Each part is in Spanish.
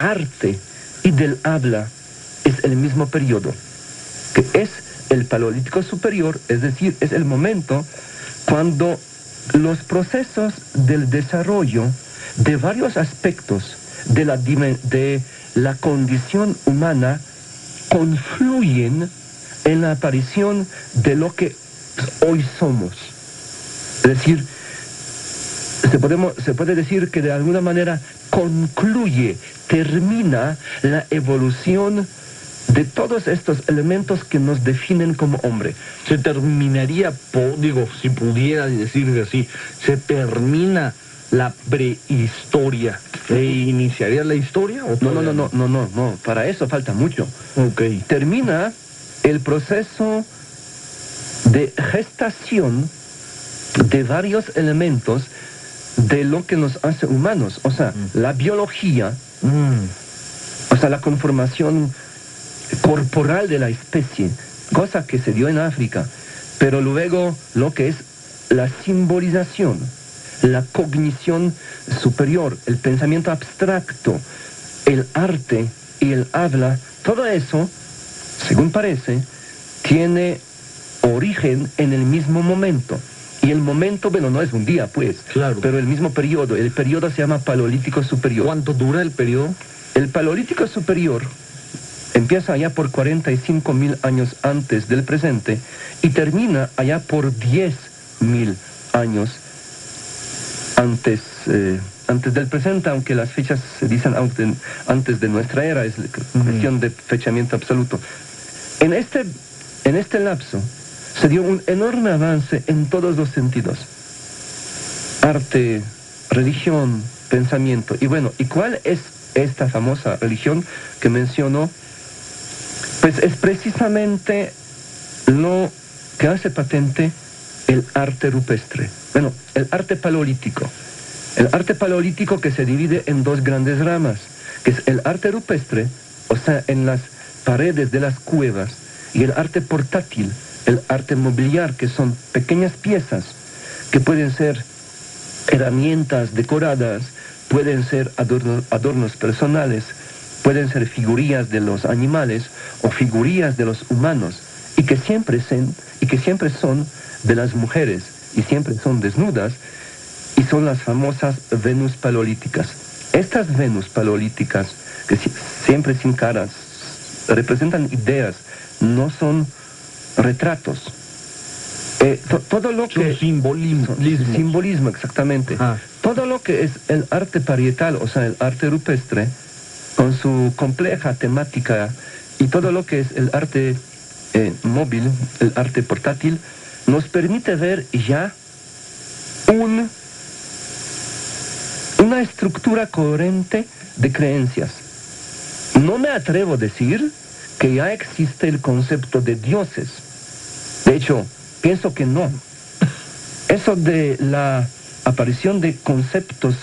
arte y del habla es el mismo periodo, que es el Paleolítico Superior, es decir, es el momento cuando los procesos del desarrollo de varios aspectos de la condición humana confluyen en la aparición de lo que hoy somos. Es decir, se puede decir que de alguna manera concluye, termina la evolución de todos estos elementos que nos definen como hombre. Se terminaría, si pudiera decirse así, se termina la prehistoria. ¿E iniciaría la historia? ¿O no, para eso falta mucho. Okay. Termina el proceso de gestación de varios elementos de lo que nos hace humanos, o sea, la biología, o sea, la conformación corporal de la especie, cosa que se dio en África, pero luego lo que es la simbolización, la cognición superior, el pensamiento abstracto, el arte y el habla, todo eso, según parece, tiene origen en el mismo momento. Y el momento, bueno, no es un día, pues, claro, pero el mismo periodo. El periodo se llama Paleolítico Superior. ¿Cuánto dura el periodo? El Paleolítico Superior empieza allá por 45.000 años antes del presente y termina allá por 10.000 años antes del presente, aunque las fechas se dicen antes de nuestra era, es cuestión de fechamiento absoluto. En este lapso se dio un enorme avance en todos los sentidos. Arte, religión, pensamiento. Y bueno, ¿y cuál es esta famosa religión que menciono? Pues es precisamente lo que hace patente el arte rupestre. Bueno, el arte paleolítico. El arte paleolítico que se divide en dos grandes ramas, que es el arte rupestre, o sea, en las paredes de las cuevas, y el arte portátil, el arte mobiliar, que son pequeñas piezas que pueden ser herramientas decoradas, pueden ser adornos personales, pueden ser figurillas de los animales o figurillas de los humanos, y que siempre son de las mujeres y siempre son desnudas, y son las famosas Venus paleolíticas. Estas Venus paleolíticas, que siempre sin caras, representan ideas, no son retratos. Todo lo que... Simbolismo, exactamente. Todo lo que es el arte parietal, o sea, el arte rupestre, con su compleja temática, y todo lo que es el arte móvil, el arte portátil, nos permite ver ya una estructura coherente de creencias. No me atrevo a decir que ya existe el concepto de dioses. De hecho, pienso que no. Eso de la aparición de conceptos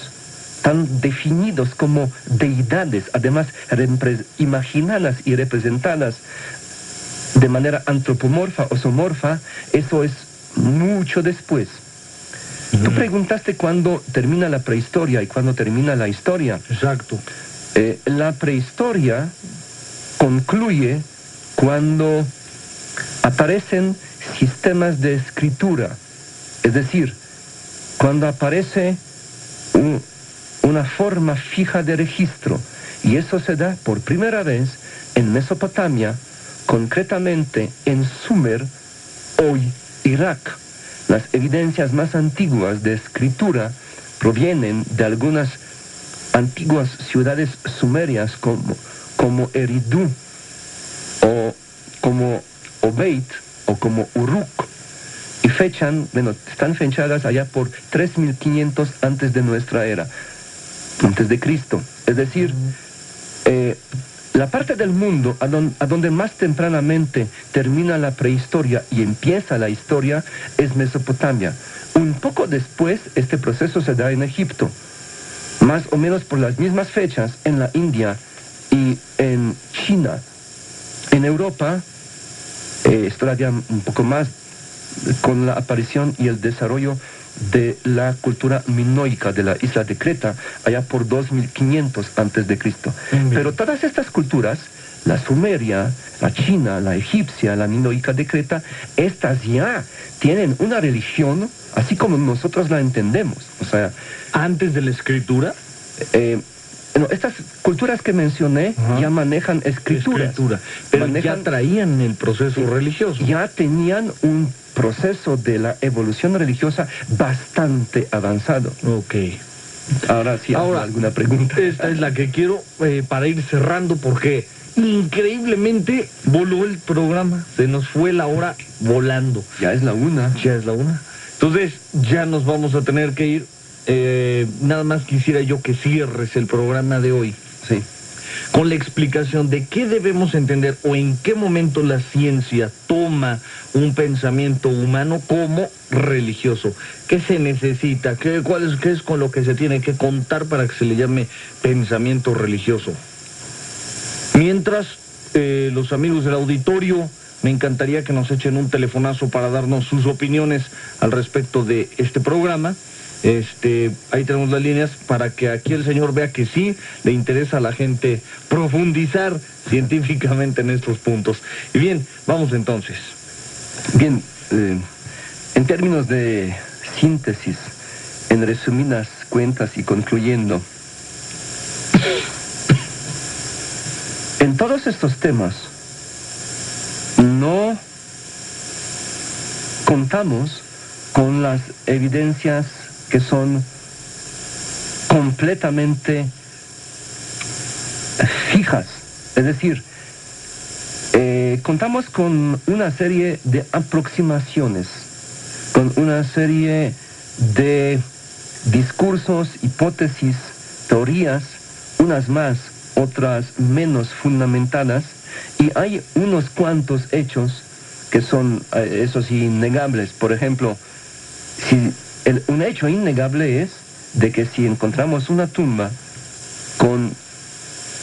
tan definidos como deidades, además imaginadas y representadas de manera antropomorfa o zoomorfa, eso es mucho después. Tú preguntaste cuándo termina la prehistoria y cuándo termina la historia. Exacto. La prehistoria concluye cuando aparecen sistemas de escritura, es decir, cuando aparece una forma fija de registro, y eso se da por primera vez en Mesopotamia, concretamente en Sumer, hoy Irak. Las evidencias más antiguas de escritura provienen de algunas antiguas ciudades sumerias como Eridu, o como Obeit, o como Uruk, y están fechadas allá por 3.500 antes de nuestra era, antes de Cristo. Es decir, la parte del mundo a donde más tempranamente termina la prehistoria y empieza la historia es Mesopotamia. Un poco después, este proceso se da en Egipto, más o menos por las mismas fechas en la India y en China. En Europa, es todavía un poco más con la aparición y el desarrollo de la cultura minoica de la isla de Creta, allá por 2500 antes de Cristo. Pero todas estas culturas, la sumeria, la china, la egipcia, la minoica de Creta, estas ya tienen una religión así como nosotros la entendemos. O sea, ¿antes de la escritura? No, estas culturas que mencioné ya manejan escrituras. Pero ya traían el proceso religioso. Ya tenían un proceso de la evolución religiosa bastante avanzado. Ok. Ahora sí, alguna pregunta. Esta es la que quiero para ir cerrando, porque increíblemente voló el programa. Se nos fue la hora volando. Ya es la 1. Ya es la 1. Entonces ya nos vamos a tener que ir. Nada más quisiera yo que cierres el programa de hoy. Sí. Con la explicación de qué debemos entender o en qué momento la ciencia toma un pensamiento humano como religioso. ¿Qué se necesita? ¿Qué es con lo que se tiene que contar para que se le llame pensamiento religioso? Mientras, los amigos del auditorio, me encantaría que nos echen un telefonazo para darnos sus opiniones al respecto de este programa. Ahí tenemos las líneas para que aquí el señor vea que sí le interesa a la gente profundizar científicamente en estos puntos. Y bien, vamos entonces. Bien, en términos de síntesis, en resumidas cuentas y concluyendo, en todos estos temas no contamos con las evidencias que son completamente fijas. Es decir, contamos con una serie de aproximaciones, con una serie de discursos, hipótesis, teorías, unas más, otras menos fundamentadas, y hay unos cuantos hechos que son, eso sí, innegables. Por ejemplo, un hecho innegable es de que si encontramos una tumba con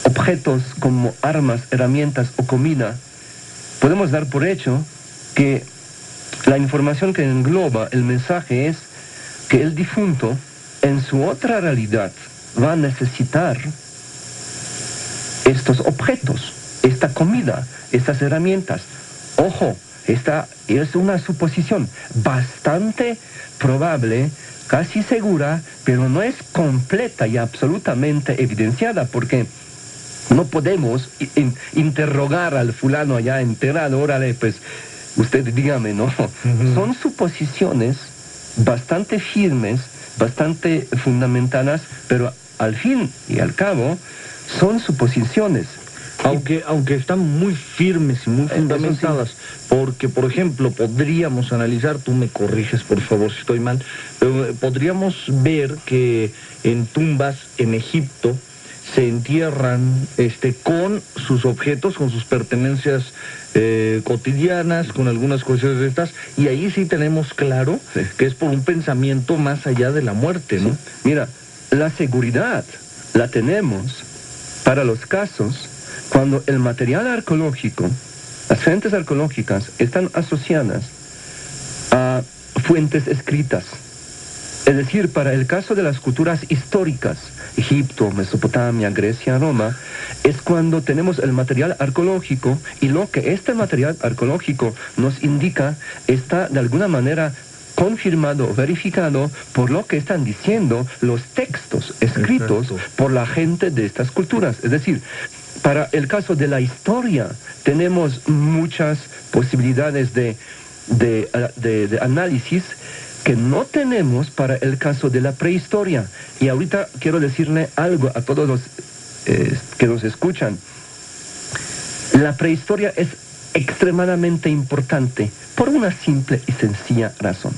objetos como armas, herramientas o comida, podemos dar por hecho que la información que engloba el mensaje es que el difunto en su otra realidad va a necesitar estos objetos, esta comida, estas herramientas. Ojo, esta es una suposición bastante probable, casi segura, pero no es completa y absolutamente evidenciada, porque no podemos interrogar al fulano allá enterrado, órale, pues usted dígame, ¿no? Son suposiciones bastante firmes, bastante fundamentadas, pero al fin y al cabo son suposiciones. Aunque están muy firmes y muy fundamentadas, sí. Porque, por ejemplo, podríamos analizar, tú me corriges por favor si estoy mal, pero podríamos ver que en tumbas en Egipto se entierran con sus objetos, con sus pertenencias cotidianas, con algunas cuestiones de estas, y ahí sí tenemos claro que es por un pensamiento más allá de la muerte, ¿no? Sí. Mira, la seguridad la tenemos para los casos cuando el material arqueológico, las fuentes arqueológicas están asociadas a fuentes escritas. Es decir, para el caso de las culturas históricas, Egipto, Mesopotamia, Grecia, Roma, es cuando tenemos el material arqueológico y lo que este material arqueológico nos indica está de alguna manera confirmado, verificado por lo que están diciendo los textos escritos por la gente de estas culturas. Es decir, para el caso de la historia tenemos muchas posibilidades de análisis que no tenemos para el caso de la prehistoria. Y ahorita quiero decirle algo a todos los que nos escuchan. La prehistoria es extremadamente importante por una simple y sencilla razón.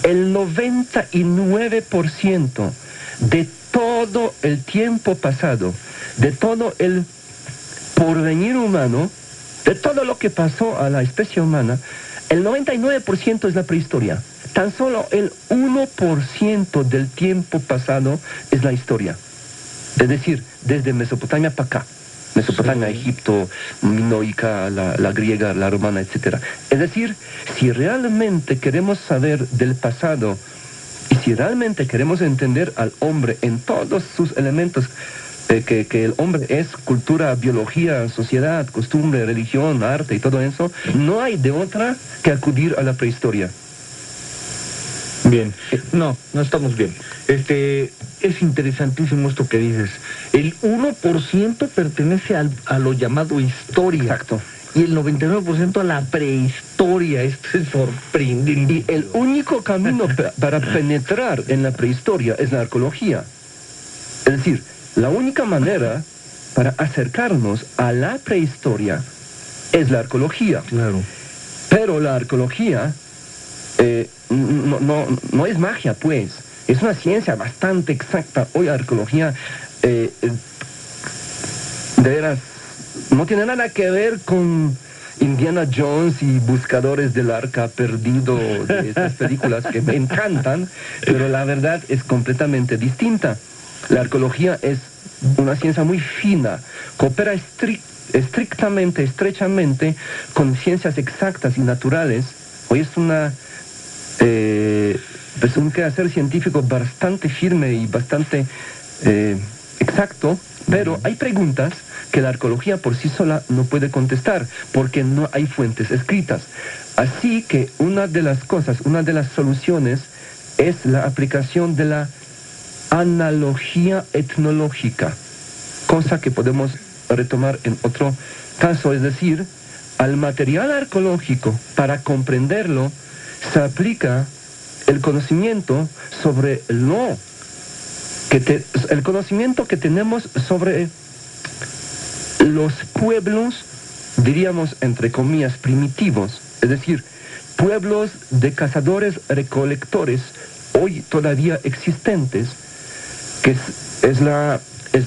El 99% de todo el tiempo pasado, de todo el porvenir humano, de todo lo que pasó a la especie humana, el 99% es la prehistoria. Tan solo el 1% del tiempo pasado es la historia. Es decir, desde Mesopotamia para acá. Mesopotamia, sí. Egipto, minoica, la griega, la romana, etc. Es decir, si realmente queremos saber del pasado Y si realmente queremos entender al hombre en todos sus elementos, que el hombre es cultura, biología, sociedad, costumbre, religión, arte y todo eso, no hay de otra que acudir a la prehistoria. Bien, no estamos bien. Es interesantísimo esto que dices. El 1% pertenece a lo llamado historia. Exacto. Y el 99% a la prehistoria. Esto es sorprendente. Y el único camino para penetrar en la prehistoria es la arqueología. Es decir, la única manera para acercarnos a la prehistoria es la arqueología. Claro. Pero la arqueología no es magia, pues. Es una ciencia bastante exacta. Hoy la arqueología, de veras, no tiene nada que ver con Indiana Jones y Buscadores del Arca Perdido de estas películas que me encantan, pero la verdad es completamente distinta. La arqueología es una ciencia muy fina, coopera estrictamente, estrechamente con ciencias exactas y naturales. Hoy es un quehacer científico bastante firme y bastante exacto, pero hay preguntas que la arqueología por sí sola no puede contestar, porque no hay fuentes escritas. Así que una de las soluciones es la aplicación de la analogía etnológica, cosa que podemos retomar en otro caso, es decir, al material arqueológico, para comprenderlo, se aplica el conocimiento sobre el conocimiento que tenemos sobre los pueblos, diríamos entre comillas, primitivos, es decir, pueblos de cazadores-recolectores hoy todavía existentes, que es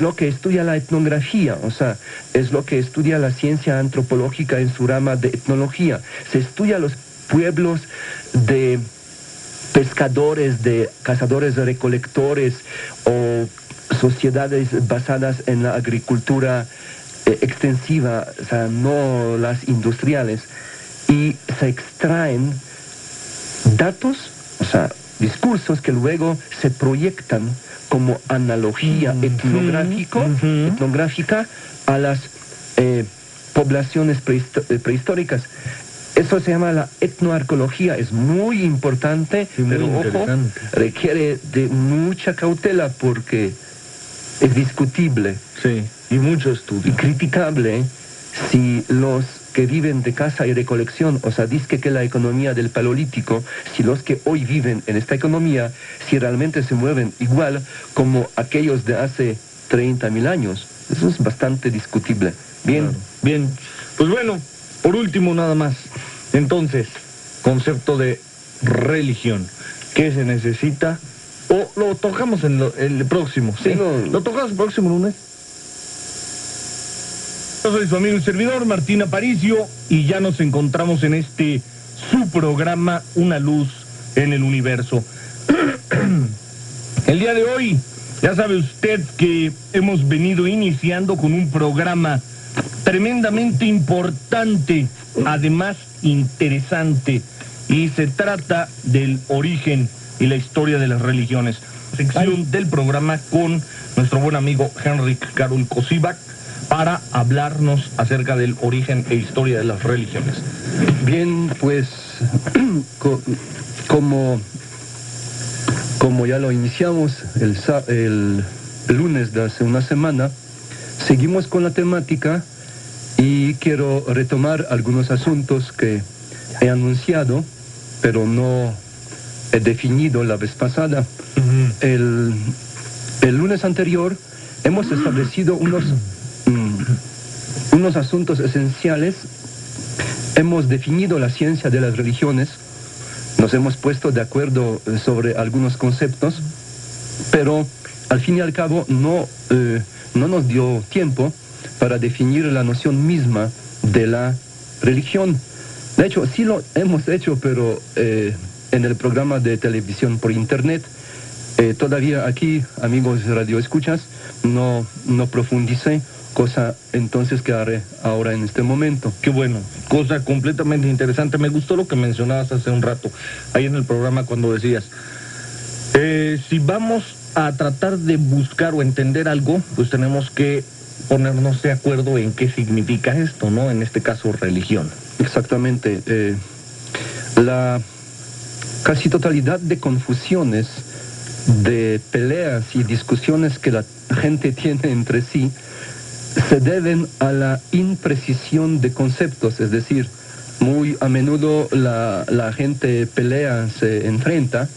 lo que estudia la etnografía, o sea, es lo que estudia la ciencia antropológica en su rama de etnología. Se estudia los pueblos de pescadores, de cazadores-recolectores o sociedades basadas en la agricultura extensiva, o sea, no las industriales, y se extraen datos, o sea, discursos que luego se proyectan como analogía etnográfica a las poblaciones prehistóricas. Eso se llama la etnoarqueología, es muy importante, sí, muy pero ojo, requiere de mucha cautela porque es discutible. Sí, y mucho estudio. Y criticable si los que viven de caza y recolección, o sea, dice que la economía del Paleolítico, si los que hoy viven en esta economía, si realmente se mueven igual como aquellos de hace 30.000 años. Eso es bastante discutible. Bien. Claro. Bien, pues bueno, por último nada más. Entonces, concepto de religión. ¿Qué se necesita? ¿O lo tocamos en el próximo? Sí, ¿Lo tocamos el próximo lunes? Yo soy su amigo y servidor, Martín Aparicio, y ya nos encontramos en su programa, Una Luz en el Universo. El día de hoy, ya sabe usted que hemos venido iniciando con un programa tremendamente importante, además interesante, y se trata del origen y la historia de las religiones. Sección del programa con nuestro buen amigo Henrik Karol Kosivac para hablarnos acerca del origen e historia de las religiones. Bien, pues como ya lo iniciamos el lunes de hace una semana, seguimos con la temática y quiero retomar algunos asuntos que he anunciado, pero no he definido la vez pasada. El lunes anterior hemos establecido unos asuntos esenciales. Hemos definido la ciencia de las religiones, nos hemos puesto de acuerdo sobre algunos conceptos, pero al fin y al cabo no nos dio tiempo para definir la noción misma de la religión. De hecho, sí lo hemos hecho, pero en el programa de televisión por internet, todavía aquí, amigos radioescuchas, no profundicé, cosa entonces que haré ahora en este momento. Qué bueno, cosa completamente interesante. Me gustó lo que mencionabas hace un rato, ahí en el programa cuando decías, Si vamos a tratar de buscar o entender algo, pues tenemos que ponernos de acuerdo en qué significa esto, ¿no? En este caso, religión. Exactamente. La casi totalidad de confusiones, de peleas y discusiones que la gente tiene entre sí, se deben a la imprecisión de conceptos, es decir, muy a menudo la gente pelea, se enfrenta,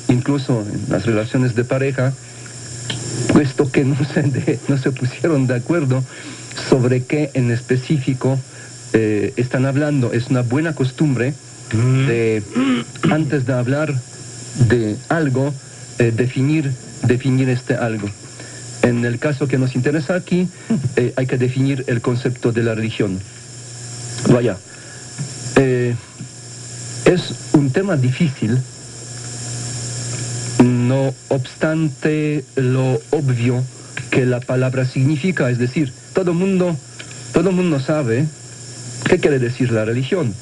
incluso en las relaciones de pareja, puesto que no se pusieron de acuerdo sobre qué en específico están hablando. Es una buena costumbre de, antes de hablar de algo, definir este algo. En el caso que nos interesa aquí, hay que definir el concepto de la religión. Vaya, es un tema difícil, no obstante lo obvio que la palabra significa, es decir, todo mundo sabe qué quiere decir la religión,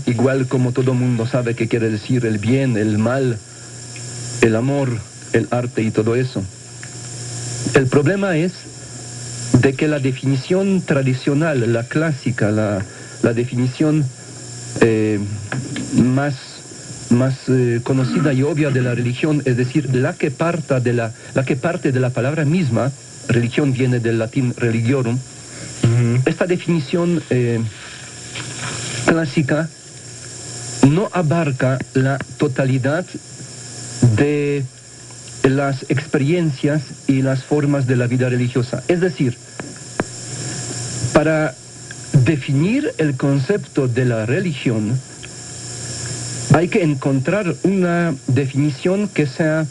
igual como todo mundo sabe qué quiere decir el bien, el mal, el amor, el arte y todo eso. El problema es de que la definición tradicional, la clásica, la definición más conocida y obvia de la religión, es decir, la que parte de la palabra misma, religión viene del latín religiorum, esta definición clásica no abarca la totalidad de las experiencias y las formas de la vida religiosa. Es decir, para definir el concepto de la religión, hay que encontrar una definición que sea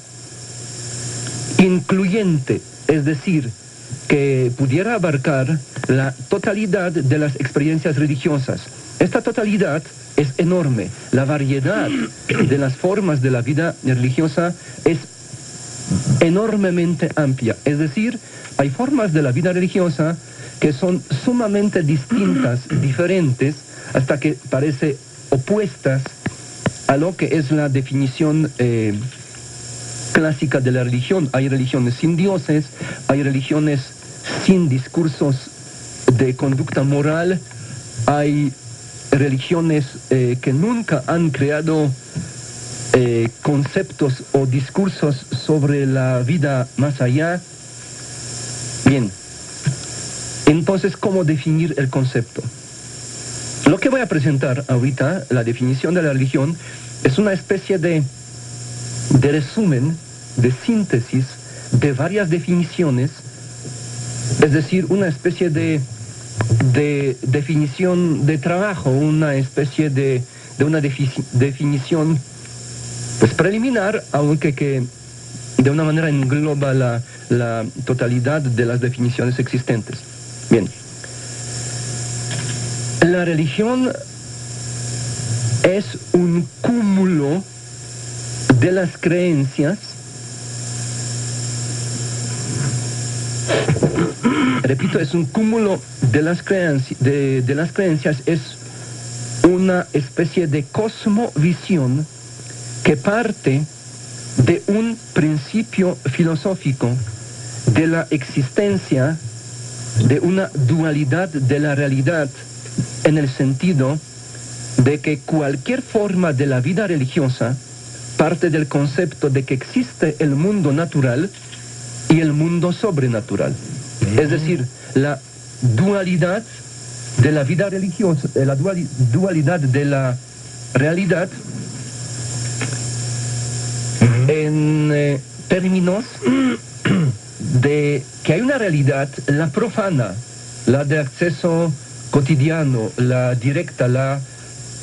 incluyente, es decir, que pudiera abarcar la totalidad de las experiencias religiosas. Esta totalidad es enorme. La variedad de las formas de la vida religiosa es enormemente amplia. Es decir, hay formas de la vida religiosa que son sumamente distintas, diferentes, hasta que parece opuestas a lo que es la definición clásica de la religión. Hay religiones sin dioses, hay religiones sin discursos de conducta moral, hay religiones que nunca han creado conceptos o discursos sobre la vida más allá. Bien, entonces, ¿cómo definir el concepto? Lo que voy a presentar ahorita, la definición de la religión, es una especie de resumen, de síntesis de varias definiciones, es decir, una especie de definición de trabajo, una especie de una definición pues preliminar, aunque que de una manera engloba la totalidad de las definiciones existentes. Bien. La religión es un cúmulo de las creencias, repito, es un cúmulo de las creencias, es una especie de cosmovisión que parte de un principio filosófico de la existencia de una dualidad de la realidad, en el sentido de que cualquier forma de la vida religiosa parte del concepto de que existe el mundo natural y el mundo sobrenatural. Es decir, la dualidad de la vida religiosa, la dualidad de la realidad en términos de que hay una realidad, la profana, la de acceso cotidiano, la directa, la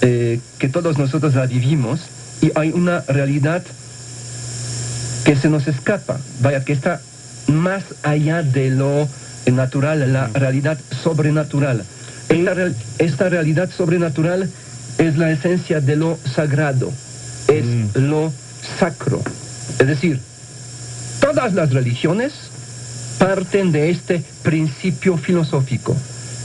que todos nosotros la vivimos, y hay una realidad que se nos escapa, vaya, que está más allá de lo natural, la realidad sobrenatural. Esta realidad sobrenatural es la esencia de lo sagrado, es lo sacro. Es decir, todas las religiones parten de este principio filosófico,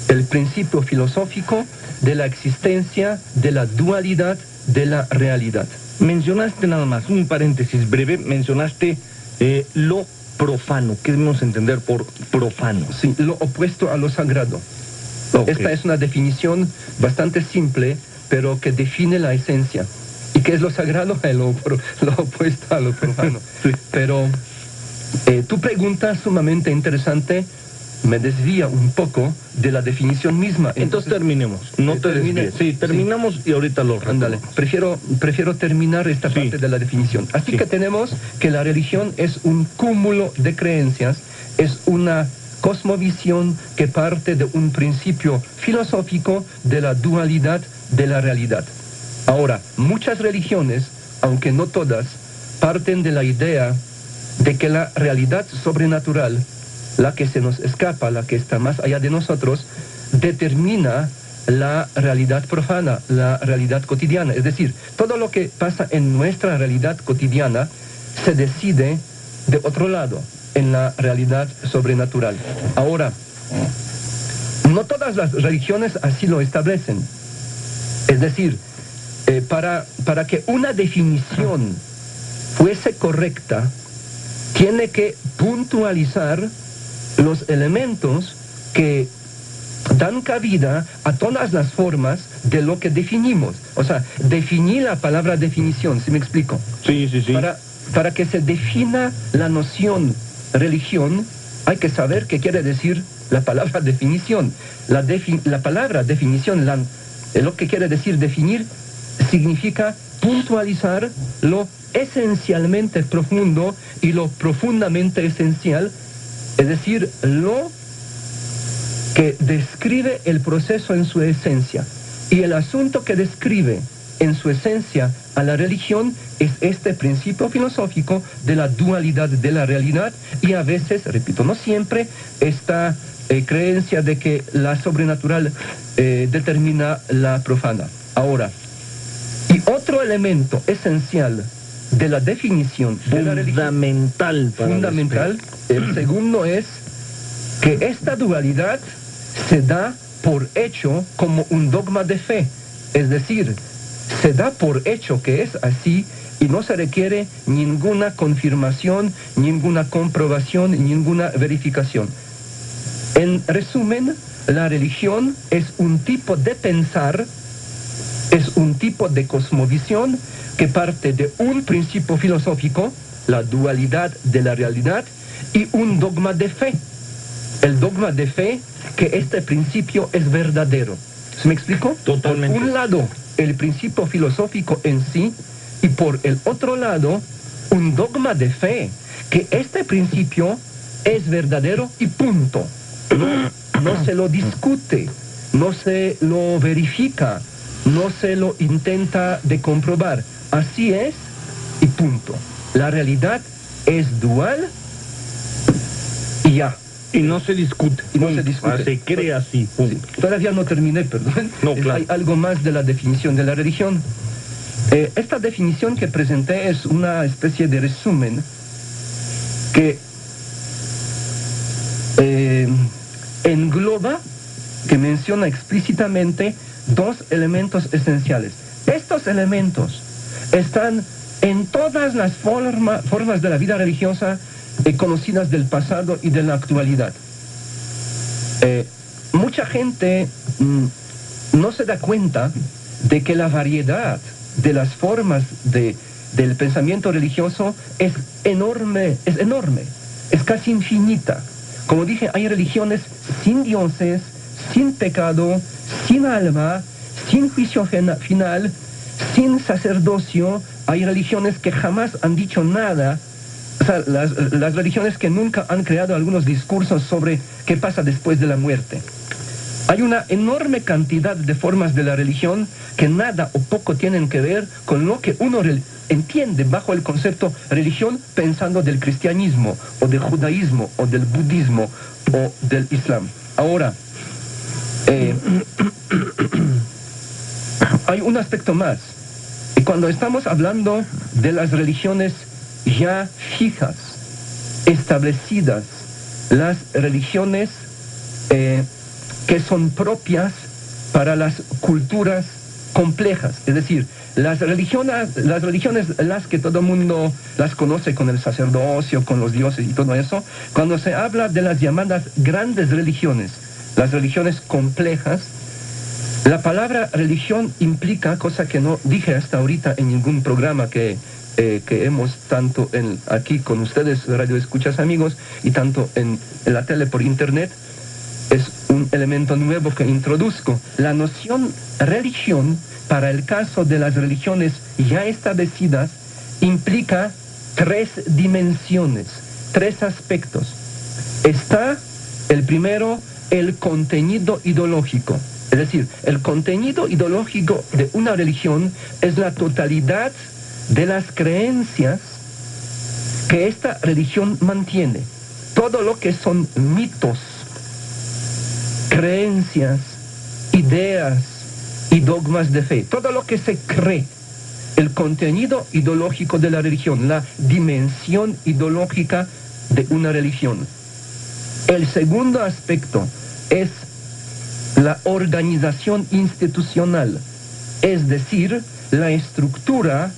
el principio filosófico de la existencia de la dualidad de la realidad. Mencionaste nada más, un paréntesis breve, mencionaste lo profano. ¿Qué debemos entender por profano? Sí, lo opuesto a lo sagrado. Ok. Esta es una definición bastante simple, pero que define la esencia. ¿Y qué es lo sagrado? Lo opuesto a lo profano. Sí. Pero tu pregunta sumamente interesante me desvía un poco de la definición misma. Entonces terminemos, no te termine. desvíes. Sí, terminamos y ahorita lo Ándale, retomamos. prefiero terminar esta Sí. parte de la definición. Así Sí. que tenemos que la religión es un cúmulo de creencias, es una cosmovisión que parte de un principio filosófico de la dualidad de la realidad. Ahora, muchas religiones, aunque no todas, parten de la idea de que la realidad sobrenatural, la que se nos escapa, la que está más allá de nosotros, determina la realidad profana, la realidad cotidiana. Es decir, todo lo que pasa en nuestra realidad cotidiana se decide de otro lado, en la realidad sobrenatural. Ahora, no todas las religiones así lo establecen. Es decir, para que una definición fuese correcta, tiene que puntualizar los elementos que dan cabida a todas las formas de lo que definimos. O sea, definir la palabra definición, ¿sí me explico? Sí, sí, sí. Para que se defina la noción religión, hay que saber qué quiere decir la palabra definición. La palabra definición, lo que quiere decir definir, significa puntualizar lo esencialmente profundo y lo profundamente esencial, es decir, lo que describe el proceso en su esencia. Y el asunto que describe en su esencia a la religión es este principio filosófico de la dualidad de la realidad y a veces, repito, no siempre, esta creencia de que la sobrenatural determina la profana. Ahora, y otro elemento esencial de la definición de la religión, fundamental, el segundo es que esta dualidad se da por hecho como un dogma de fe, es decir, se da por hecho que es así y no se requiere ninguna confirmación, ninguna comprobación, ninguna verificación. En resumen, la religión es un tipo de pensar, es un tipo de cosmovisión que parte de un principio filosófico, la dualidad de la realidad, y un dogma de fe. El dogma de fe que este principio es verdadero. ¿Se me explico? Totalmente. Por un lado, el principio filosófico en sí, y por el otro lado, un dogma de fe, que este principio es verdadero y punto. No se lo discute, no se lo verifica, no se lo intenta de comprobar. Así es y punto. La realidad es dual y ya. Y no se discute. Y no se discute. Se cree así. Sí, todavía no terminé, perdón. No, claro. Hay algo más de la definición de la religión. Esta definición que presenté es una especie de resumen que engloba, que menciona explícitamente dos elementos esenciales. Estos elementos están en todas las formas de la vida religiosa conocidas del pasado y de la actualidad. Mucha gente no se da cuenta de que la variedad de las formas del pensamiento religioso es enorme, es casi infinita. Como dije, hay religiones sin dioses, sin pecado, sin alma, sin juicio final, sin sacerdocio. Hay religiones que jamás han dicho nada. O sea, las religiones que nunca han creado algunos discursos sobre qué pasa después de la muerte. Hay una enorme cantidad de formas de la religión que nada o poco tienen que ver con lo que uno entiende bajo el concepto religión, pensando del cristianismo, o del judaísmo, o del budismo, o del islam. Ahora, hay un aspecto más. Y cuando estamos hablando de las religiones ya fijas, establecidas, las religiones que son propias para las culturas complejas, es decir, las religiones las que todo el mundo las conoce con el sacerdocio, con los dioses y todo eso, cuando se habla de las llamadas grandes religiones, las religiones complejas, la palabra religión implica, cosa que no dije hasta ahorita en ningún programa que hemos tanto aquí con ustedes, radio escuchas amigos, y tanto en la tele por internet, es un elemento nuevo que introduzco. La noción religión, para el caso de las religiones ya establecidas, implica 3 dimensiones, 3 aspectos. Está el primero, el contenido ideológico. Es decir, el contenido ideológico de una religión es la totalidad de las creencias que esta religión mantiene. Todo lo que son mitos, creencias, ideas y dogmas de fe, todo lo que se cree, el contenido ideológico de la religión, la dimensión ideológica de una religión. El segundo aspecto es la organización institucional, es decir, la estructura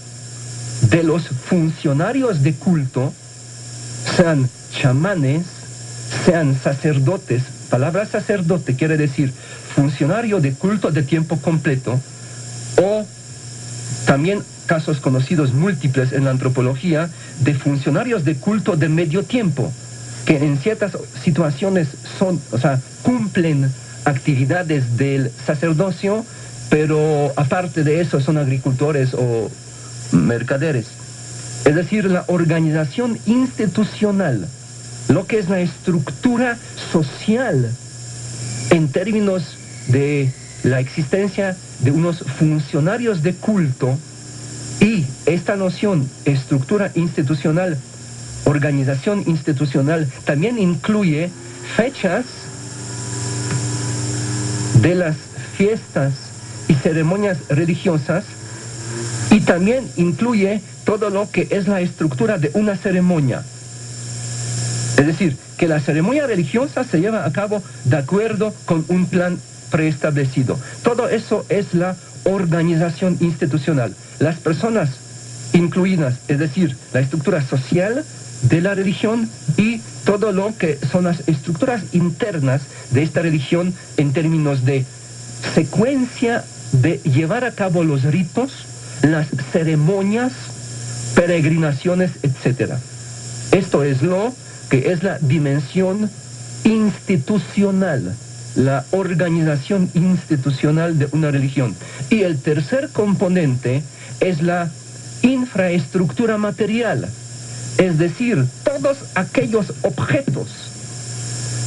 de los funcionarios de culto, sean chamanes, sean sacerdotes. Palabra sacerdote quiere decir funcionario de culto de tiempo completo, o también casos conocidos múltiples en la antropología de funcionarios de culto de medio tiempo, que en ciertas situaciones cumplen actividades del sacerdocio, pero aparte de eso son agricultores o mercaderes. Es decir, la organización institucional, lo que es la estructura social en términos de la existencia de unos funcionarios de culto, y esta noción, estructura institucional, organización institucional, también incluye fechas de las fiestas y ceremonias religiosas, y también incluye todo lo que es la estructura de una ceremonia. Es decir, que la ceremonia religiosa se lleva a cabo de acuerdo con un plan preestablecido. Todo eso es la organización institucional. Las personas incluidas, es decir, la estructura social de la religión y todo lo que son las estructuras internas de esta religión en términos de secuencia de llevar a cabo los ritos, las ceremonias, peregrinaciones, etc. Esto es lo que es la dimensión institucional, la organización institucional de una religión. Y el tercer componente es la infraestructura material, es decir, todos aquellos objetos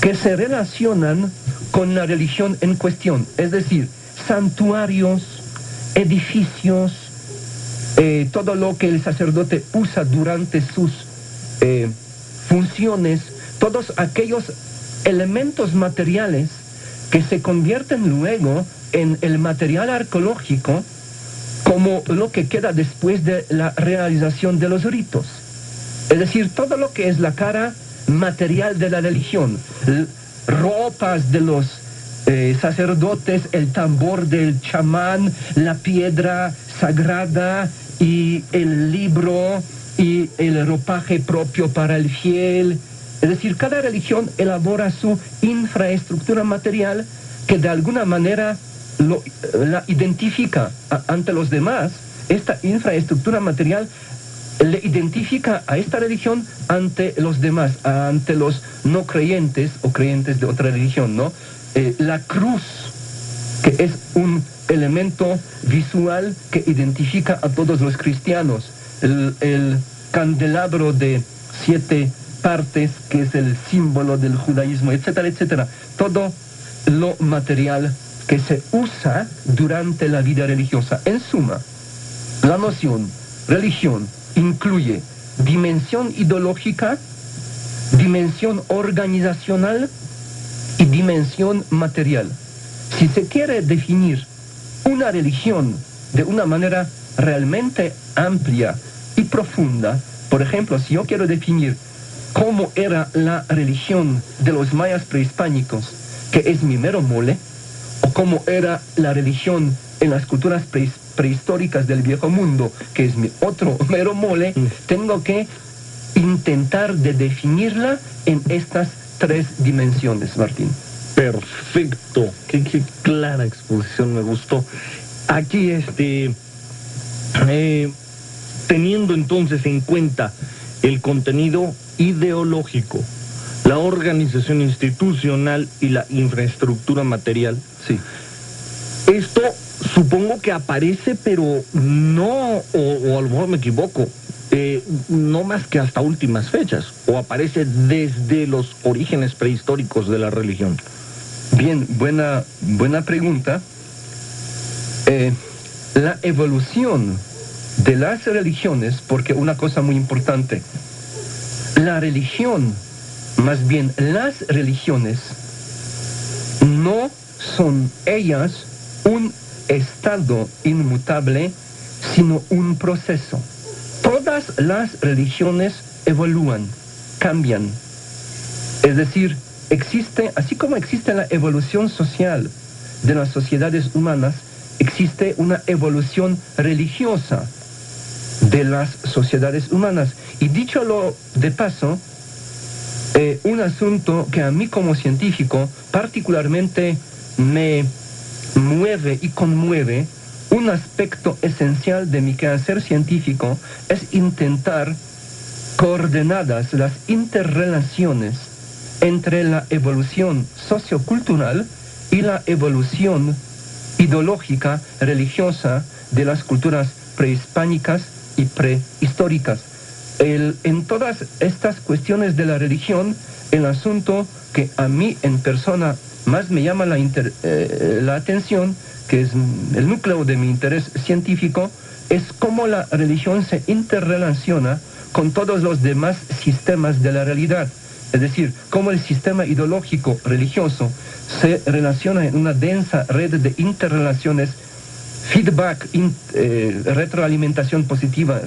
que se relacionan con la religión en cuestión, es decir, santuarios, edificios, todo lo que el sacerdote usa durante sus funciones, todos aquellos elementos materiales que se convierten luego en el material arqueológico como lo que queda después de la realización de los ritos. Es decir, todo lo que es la cara material de la religión, ropas de los sacerdotes, el tambor del chamán, la piedra sagrada y el libro y el ropaje propio para el fiel. Es decir, cada religión elabora su infraestructura material que de alguna manera la identifica ante los demás. Esta infraestructura material le identifica a esta religión ante los demás, ante los no creyentes o creyentes de otra religión, ¿no? La cruz, que es un elemento visual que identifica a todos los cristianos, el candelabro de 7 partes, que es el símbolo del judaísmo, etcétera, etcétera. Todo lo material que se usa durante la vida religiosa. En suma, la noción religión incluye dimensión ideológica, dimensión organizacional y dimensión material. Si se quiere definir una religión de una manera realmente amplia y profunda, por ejemplo, si yo quiero definir cómo era la religión de los mayas prehispánicos, que es mi mero mole, o cómo era la religión en las culturas prehistóricas del viejo mundo, que es mi otro mero mole, tengo que intentar de definirla en estas tres dimensiones, Martín. Perfecto, qué clara exposición, me gustó. Aquí, teniendo entonces en cuenta el contenido ideológico, la organización institucional y la infraestructura material, Sí. esto supongo que aparece, pero no, o a lo mejor me equivoco, no más que hasta últimas fechas, o aparece desde los orígenes prehistóricos de la religión. Bien, buena pregunta. La evolución de las religiones, porque una cosa muy importante, la religión, más bien las religiones, no son ellas un estado inmutable, sino un proceso. Todas las religiones evolúan, cambian. Es decir, existe, así como existe la evolución social de las sociedades humanas, existe una evolución religiosa de las sociedades humanas. Y dicho lo de paso, un asunto que a mí como científico particularmente me mueve y conmueve, un aspecto esencial de mi quehacer científico es intentar coordenadas las interrelaciones entre la evolución sociocultural y la evolución ideológica, religiosa de las culturas prehispánicas y prehistóricas. En todas estas cuestiones de la religión, el asunto que a mí en persona más me llama la atención, que es el núcleo de mi interés científico, es cómo la religión se interrelaciona con todos los demás sistemas de la realidad. Es decir, cómo el sistema ideológico religioso se relaciona en una densa red de interrelaciones, feedback, retroalimentación positiva,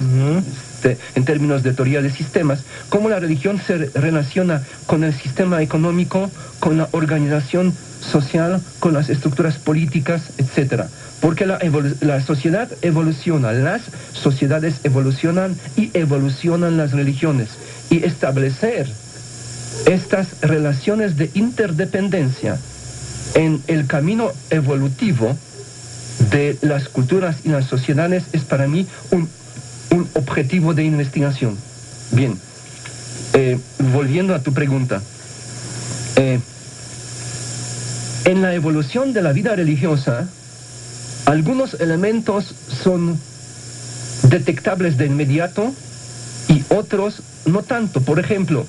en términos de teoría de sistemas, cómo la religión se relaciona con el sistema económico, con la organización social, con las estructuras políticas, etc. Porque la sociedad evoluciona, las sociedades evolucionan y evolucionan las religiones. Y establecer estas relaciones de interdependencia en el camino evolutivo de las culturas y las sociedades es para mí un objetivo de investigación. Bien, volviendo a tu pregunta, en la evolución de la vida religiosa, algunos elementos son detectables de inmediato y otros no tanto. Por ejemplo,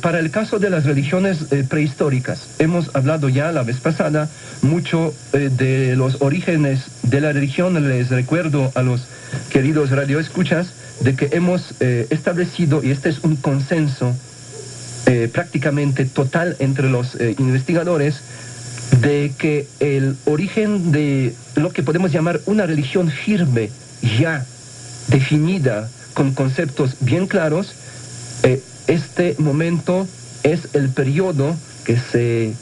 para el caso de las religiones prehistóricas, hemos hablado ya la vez pasada mucho de los orígenes de la religión. Les recuerdo a los queridos radioescuchas de que hemos establecido, y este es un consenso prácticamente total entre los investigadores, de que el origen de lo que podemos llamar una religión firme, ya definida, con conceptos bien claros, este momento es el periodo que se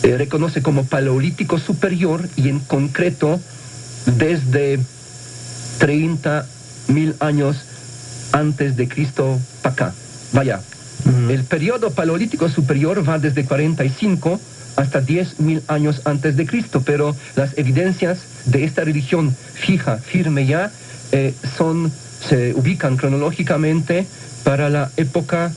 reconoce como Paleolítico Superior, y en concreto desde 30.000 años antes de Cristo para acá. Vaya, el periodo Paleolítico Superior va desde 45 hasta 10.000 años antes de Cristo, pero las evidencias de esta religión fija, firme ya, se ubican cronológicamente para la época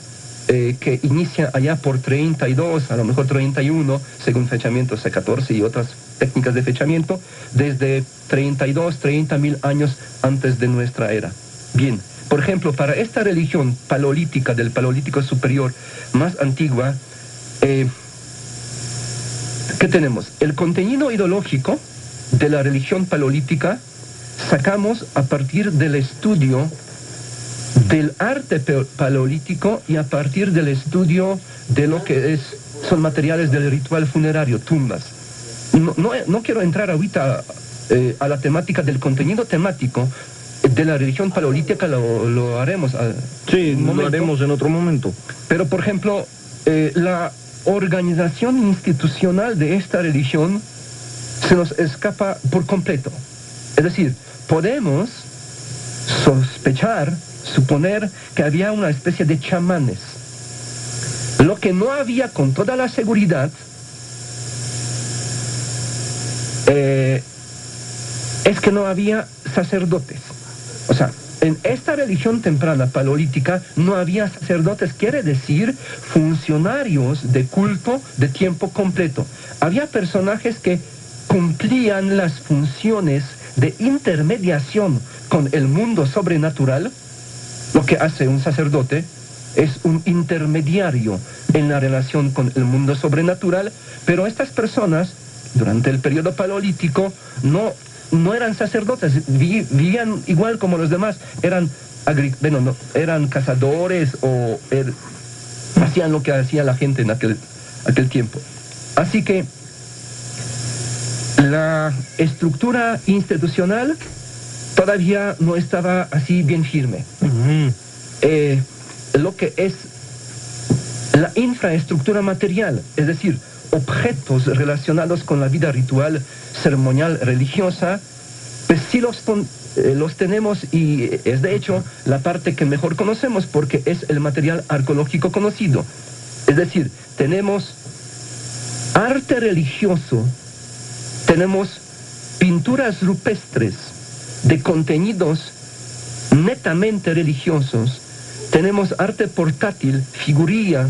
que inicia allá por 32, a lo mejor 31, según fechamientos C14 y otras técnicas de fechamiento, desde 32, 30.000 años antes de nuestra era. Bien, por ejemplo, para esta religión paleolítica, del Paleolítico Superior más antigua, ¿qué tenemos? El contenido ideológico de la religión paleolítica sacamos a partir del estudio del arte paleolítico y a partir del estudio de lo que son materiales del ritual funerario, tumbas. No quiero entrar ahorita a la temática del contenido temático de la religión paleolítica, lo haremos. Sí, lo haremos en otro momento. Pero, por ejemplo, la organización institucional de esta religión se nos escapa por completo. Es decir, podemos sospechar, suponer que había una especie de chamanes. Lo que no había con toda la seguridad es que no había sacerdotes. O sea, en esta religión temprana paleolítica no había sacerdotes, quiere decir funcionarios de culto de tiempo completo. Había personajes que cumplían las funciones de intermediación con el mundo sobrenatural. Lo que hace un sacerdote es un intermediario en la relación con el mundo sobrenatural, pero estas personas, durante el periodo paleolítico, no eran sacerdotes, vivían igual como los demás, eran cazadores o hacían lo que hacía la gente en aquel tiempo. Así que la estructura institucional todavía no estaba así bien firme. Lo que es la infraestructura material, es decir, objetos relacionados con la vida ritual, ceremonial, religiosa, pues sí los tenemos, y es de hecho la parte que mejor conocemos porque es el material arqueológico conocido. Es decir, tenemos arte religioso, tenemos pinturas rupestres de contenidos netamente religiosos, tenemos arte portátil, figurillas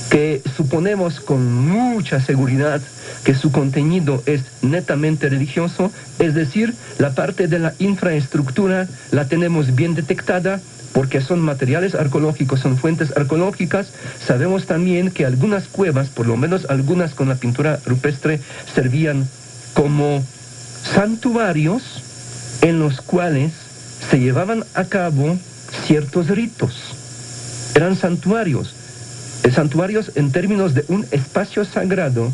que suponemos con mucha seguridad que su contenido es netamente religioso, es decir, la parte de la infraestructura la tenemos bien detectada porque son materiales arqueológicos, son fuentes arqueológicas. Sabemos también que algunas cuevas, por lo menos algunas con la pintura rupestre, servían como santuarios en los cuales se llevaban a cabo ciertos ritos. Eran santuarios en términos de un espacio sagrado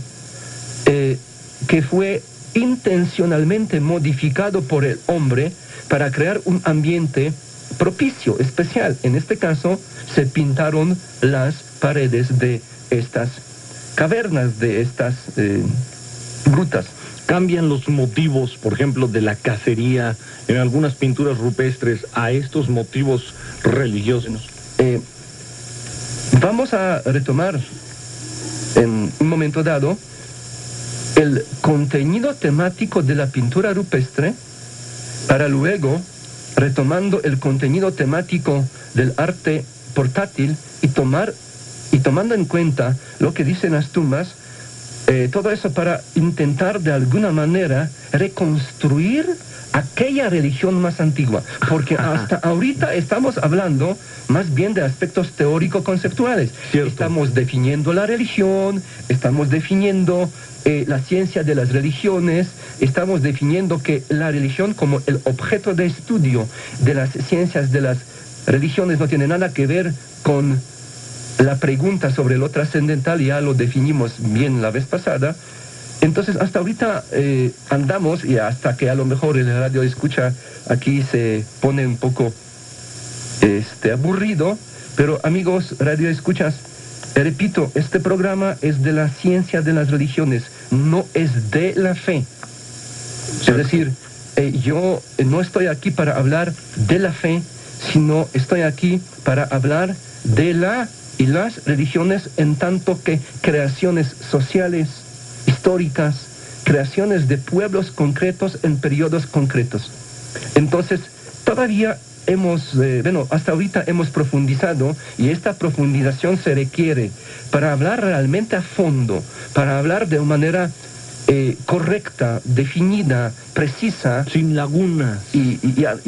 que fue intencionalmente modificado por el hombre para crear un ambiente propicio, especial. En este caso, se pintaron las paredes de estas cavernas, de estas grutas. ¿Cambian los motivos, por ejemplo, de la cacería en algunas pinturas rupestres a estos motivos religiosos? Vamos a retomar en un momento dado el contenido temático de la pintura rupestre para luego, retomando el contenido temático del arte portátil y tomando en cuenta lo que dicen las tumbas, todo eso para intentar de alguna manera reconstruir aquella religión más antigua, porque hasta ahorita estamos hablando más bien de aspectos teórico-conceptuales. Estamos definiendo la religión, estamos definiendo la ciencia de las religiones, estamos definiendo que la religión como el objeto de estudio de las ciencias de las religiones no tiene nada que ver con la pregunta sobre lo trascendental, ya lo definimos bien la vez pasada. Entonces, hasta ahorita andamos, y hasta que a lo mejor el radio escucha aquí se pone un poco aburrido, pero amigos radio escuchas, repito, este programa es de la ciencia de las religiones, no es de la fe. Es decir, yo no estoy aquí para hablar de la fe, sino estoy aquí para hablar de la y las religiones en tanto que creaciones sociales, históricas, creaciones de pueblos concretos en periodos concretos. Entonces, todavía hasta ahorita hemos profundizado, y esta profundización se requiere para hablar realmente a fondo, para hablar de una manera correcta, definida, precisa. Sin lagunas. Y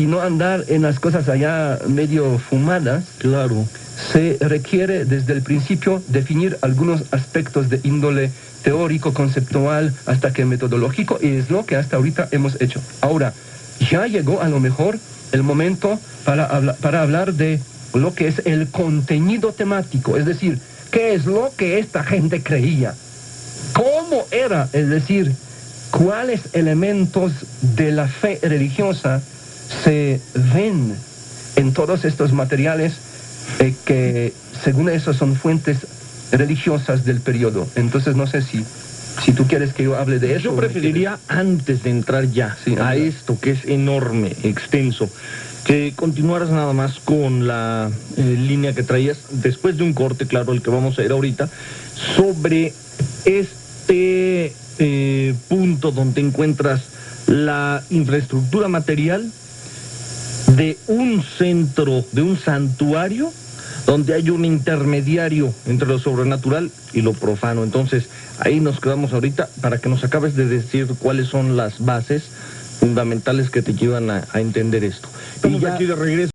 no andar en las cosas allá medio fumadas. Claro. Se requiere desde el principio definir algunos aspectos de índole teórico, conceptual, hasta que metodológico, y es lo que hasta ahorita hemos hecho. Ahora, ya llegó a lo mejor el momento para hablar de lo que es el contenido temático, es decir, qué es lo que esta gente creía, cómo era, es decir, cuáles elementos de la fe religiosa se ven en todos estos materiales que según eso son fuentes religiosas del periodo. Entonces no sé si si tú quieres que yo hable de eso. Yo preferiría, antes de entrar ya Sí, a adelante. esto que es enorme, extenso, que continuaras nada más con la línea que traías después de un corte, claro, el que vamos a ir ahorita, sobre este punto donde encuentras la infraestructura material de un centro, de un santuario, donde hay un intermediario entre lo sobrenatural y lo profano. Entonces, ahí nos quedamos ahorita para que nos acabes de decir cuáles son las bases fundamentales que te llevan a entender esto. Estamos aquí de regreso.